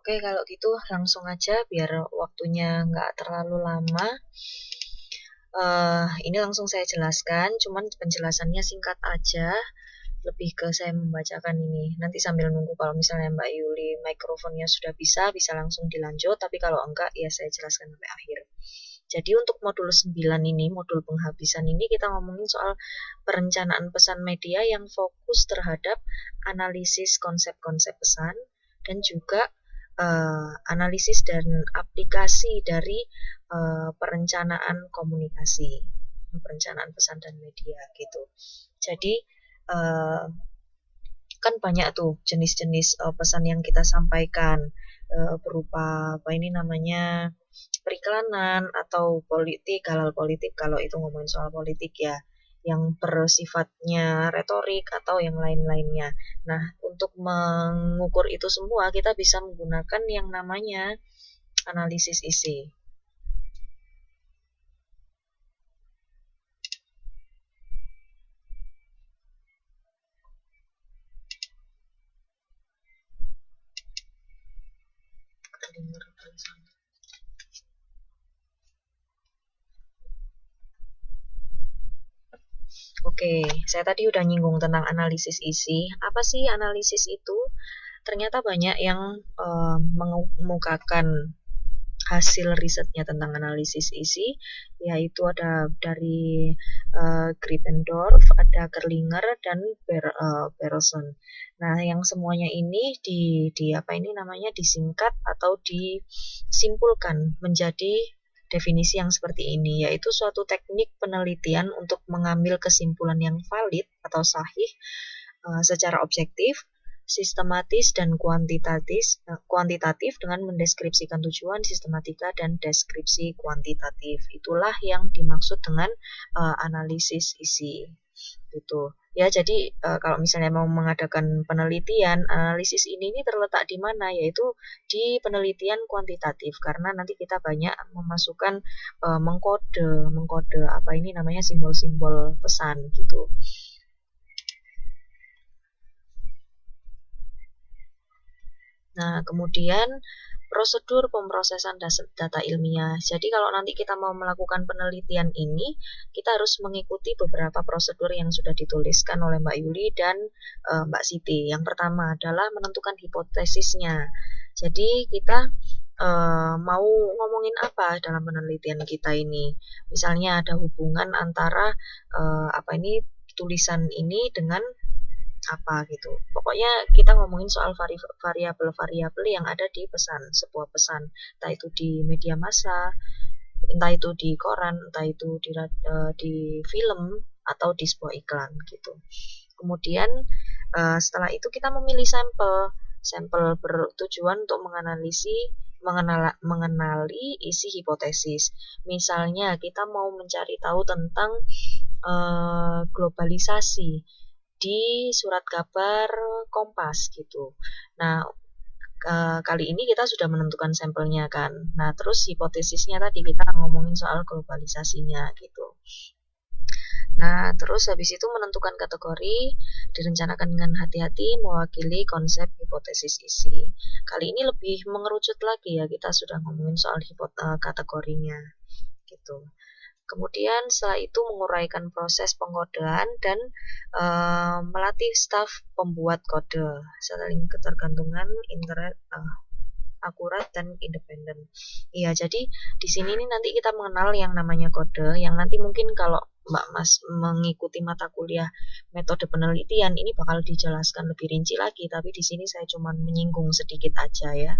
Oke, kalau gitu langsung aja biar waktunya nggak terlalu lama. Ini langsung saya jelaskan, cuman penjelasannya singkat aja. Lebih ke saya membacakan ini. Nanti sambil nunggu kalau misalnya Mbak Yuli mikrofonnya sudah bisa langsung dilanjut. Tapi kalau enggak, ya saya jelaskan sampai akhir. Jadi untuk modul 9 ini, modul penghabisan ini kita ngomongin soal perencanaan pesan media yang fokus terhadap analisis konsep-konsep pesan dan juga analisis dan aplikasi dari perencanaan komunikasi, perencanaan pesan dan media gitu. Jadi kan banyak tuh jenis-jenis pesan yang kita sampaikan berupa apa ini namanya periklanan atau politik, halal politik kalau itu ngomongin soal politik ya, yang bersifatnya retorik atau yang lain-lainnya. Nah, untuk mengukur itu semua kita bisa menggunakan yang namanya analisis isi. Oke, saya tadi udah nyinggung tentang analisis isi. Apa sih analisis itu? Ternyata banyak yang mengemukakan hasil risetnya tentang analisis isi, yaitu ada dari Krippendorf, ada Kerlinger, dan Berelson. Nah, yang semuanya ini di apa ini namanya disingkat atau disimpulkan menjadi definisi yang seperti ini, yaitu suatu teknik penelitian untuk mengambil kesimpulan yang valid atau sahih secara objektif, sistematis dan kuantitatif dengan mendeskripsikan tujuan, sistematika dan deskripsi kuantitatif. Itulah yang dimaksud dengan analisis isi. Gitu. Ya, jadi kalau misalnya mau mengadakan penelitian, analisis ini terletak di mana? Yaitu di penelitian kuantitatif, karena nanti kita banyak memasukkan mengkode apa ini namanya simbol-simbol pesan gitu. Nah, kemudian prosedur pemrosesan data ilmiah. Jadi kalau nanti kita mau melakukan penelitian ini, kita harus mengikuti beberapa prosedur yang sudah dituliskan oleh Mbak Yuli dan Mbak Siti. Yang pertama adalah menentukan hipotesisnya. Jadi kita mau ngomongin apa dalam penelitian kita ini. Misalnya ada hubungan antara apa ini tulisan ini dengan apa gitu. Pokoknya kita ngomongin soal variabel-variabel yang ada di pesan, sebuah pesan, entah itu di media massa, entah itu di koran, entah itu di film atau di sebuah iklan gitu. Kemudian setelah itu kita memilih sampel bertujuan untuk mengenali isi hipotesis. Misalnya kita mau mencari tahu tentang globalisasi di surat kabar Kompas gitu. Nah, kali ini kita sudah menentukan sampelnya kan. Nah, terus hipotesisnya tadi kita ngomongin soal globalisasinya gitu. Nah, terus habis itu menentukan kategori, direncanakan dengan hati-hati mewakili konsep hipotesis isi. Kali ini lebih mengerucut lagi ya, kita sudah ngomongin soal kategorinya gitu. Kemudian setelah itu menguraikan proses pengkodean dan melatih staf pembuat kode, saling ketergantungan, internet, akurat dan independen. Iya, jadi di sini nih nanti kita mengenal yang namanya kode, yang nanti mungkin kalau Mbak Mas mengikuti mata kuliah metode penelitian ini bakal dijelaskan lebih rinci lagi, tapi di sini saya cuma menyinggung sedikit aja ya.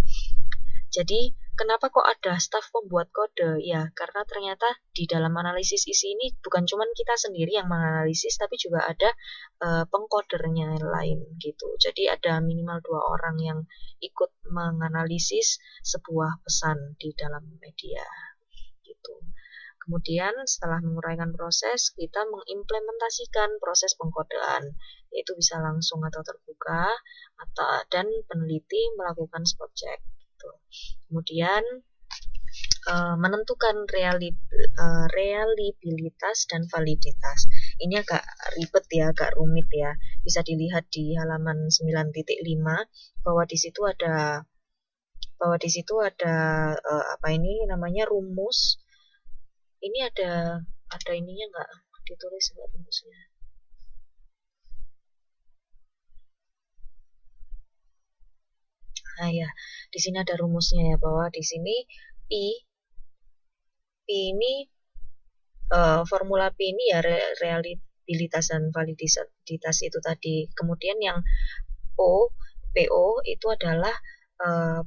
Jadi, kenapa kok ada staf pembuat kode? Ya, karena ternyata di dalam analisis isi ini bukan cuma kita sendiri yang menganalisis, tapi juga ada pengkodernya yang lain gitu. Jadi ada minimal 2 orang yang ikut menganalisis sebuah pesan di dalam media gitu. Kemudian setelah menguraikan proses, kita mengimplementasikan proses pengkodean, yaitu bisa langsung atau terbuka, dan peneliti melakukan spot check. Kemudian menentukan reliabilitas dan validitas. Ini agak ribet ya, agak rumit ya. Bisa dilihat di halaman 9.5 bahwa di situ ada bahwa di situ ada apa ini namanya rumus. Ini ada ininya nggak? Ditulis nggak rumusnya? Nah ya, di sini ada rumusnya ya, bahwa di sini P ini formula P ini ya reliabilitas dan validitas itu tadi. Kemudian yang PO itu adalah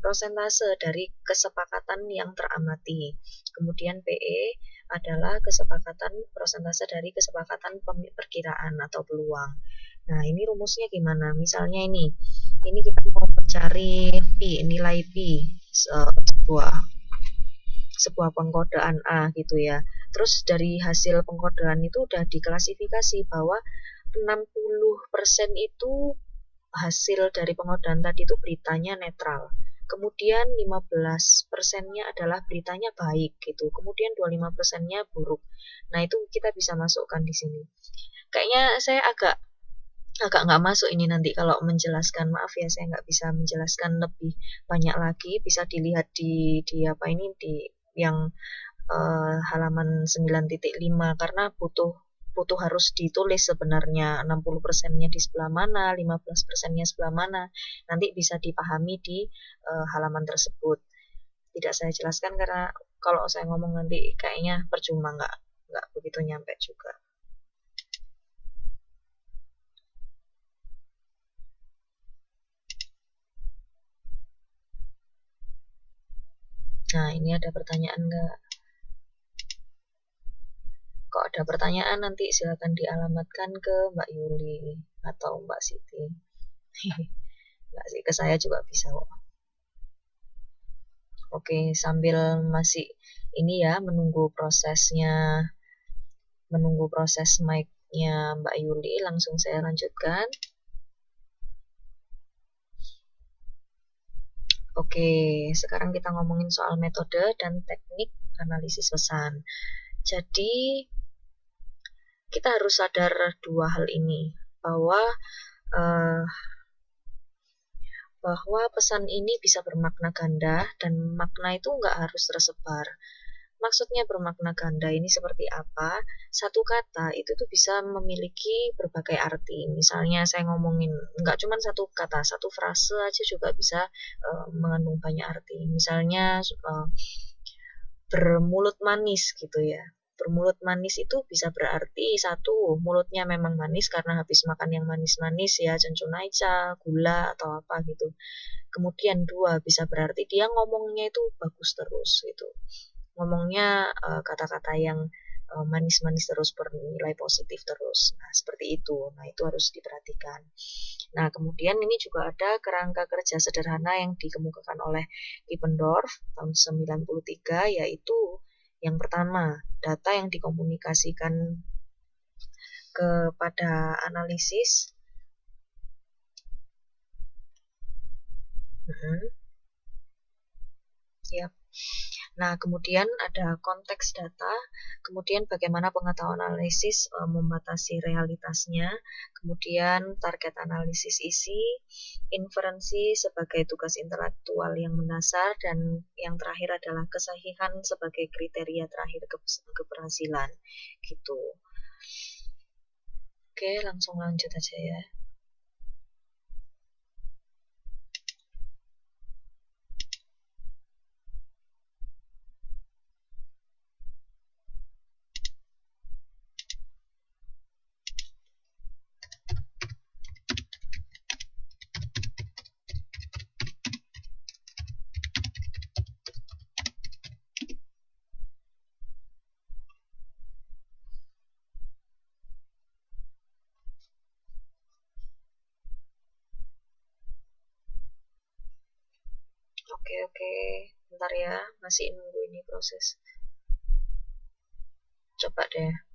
prosentase dari kesepakatan yang teramati. Kemudian PE adalah kesepakatan prosentase dari kesepakatan perkiraan atau peluang. Nah, ini rumusnya gimana? Misalnya ini kita mau mencari P, nilai P, sebuah pengkodean A gitu ya. Terus dari hasil pengkodean itu udah diklasifikasi bahwa 60% itu hasil dari pengkodean tadi itu beritanya netral. Kemudian 15%-nya adalah beritanya baik gitu. Kemudian 25%-nya buruk. Nah, itu kita bisa masukkan di sini. Kayaknya saya agak nggak masuk ini nanti kalau menjelaskan, maaf ya, saya nggak bisa menjelaskan lebih banyak lagi. Bisa dilihat di apa ini di yang halaman 9.5 karena butuh harus ditulis sebenarnya 60%-nya di sebelah mana, 15%-nya sebelah mana. Nanti bisa dipahami di halaman tersebut. Tidak saya jelaskan karena kalau saya ngomong nanti kayaknya percuma, nggak begitu nyampe juga. Nah, ini ada pertanyaan nggak? Kok ada pertanyaan nanti silakan dialamatkan ke Mbak Yuli atau Mbak Siti. Nggak sih, ke saya juga bisa kok. Oke, sambil masih ini ya menunggu proses mic-nya Mbak Yuli, langsung saya lanjutkan. Oke, sekarang kita ngomongin soal metode dan teknik analisis pesan. Jadi, kita harus sadar dua hal ini, bahwa pesan ini bisa bermakna ganda dan makna itu nggak harus tersebar. Maksudnya bermakna ganda ini seperti apa? Satu kata itu tuh bisa memiliki berbagai arti. Misalnya saya ngomongin nggak cuma satu kata, satu frase aja juga bisa mengandung banyak arti. Misalnya bermulut manis gitu ya. Bermulut manis itu bisa berarti satu, mulutnya memang manis karena habis makan yang manis-manis ya, cencunaica, gula atau apa gitu. Kemudian dua, bisa berarti dia ngomongnya itu bagus terus gitu. Ngomongnya kata-kata yang manis-manis terus, bernilai positif terus. Nah, seperti itu. Nah, itu harus diperhatikan. Nah, kemudian ini juga ada kerangka kerja sederhana yang dikemukakan oleh Kippendorf tahun 93, yaitu yang pertama, data yang dikomunikasikan kepada analisis. Ya. Nah, kemudian ada konteks data, kemudian bagaimana pengetahuan analisis membatasi realitasnya, kemudian target analisis isi, inferensi sebagai tugas intelektual yang mendasar, dan yang terakhir adalah kesahihan sebagai kriteria terakhir keberhasilan. Gitu. Oke, langsung lanjut aja ya. Oke, bentar ya, masih nunggu ini proses. Coba deh.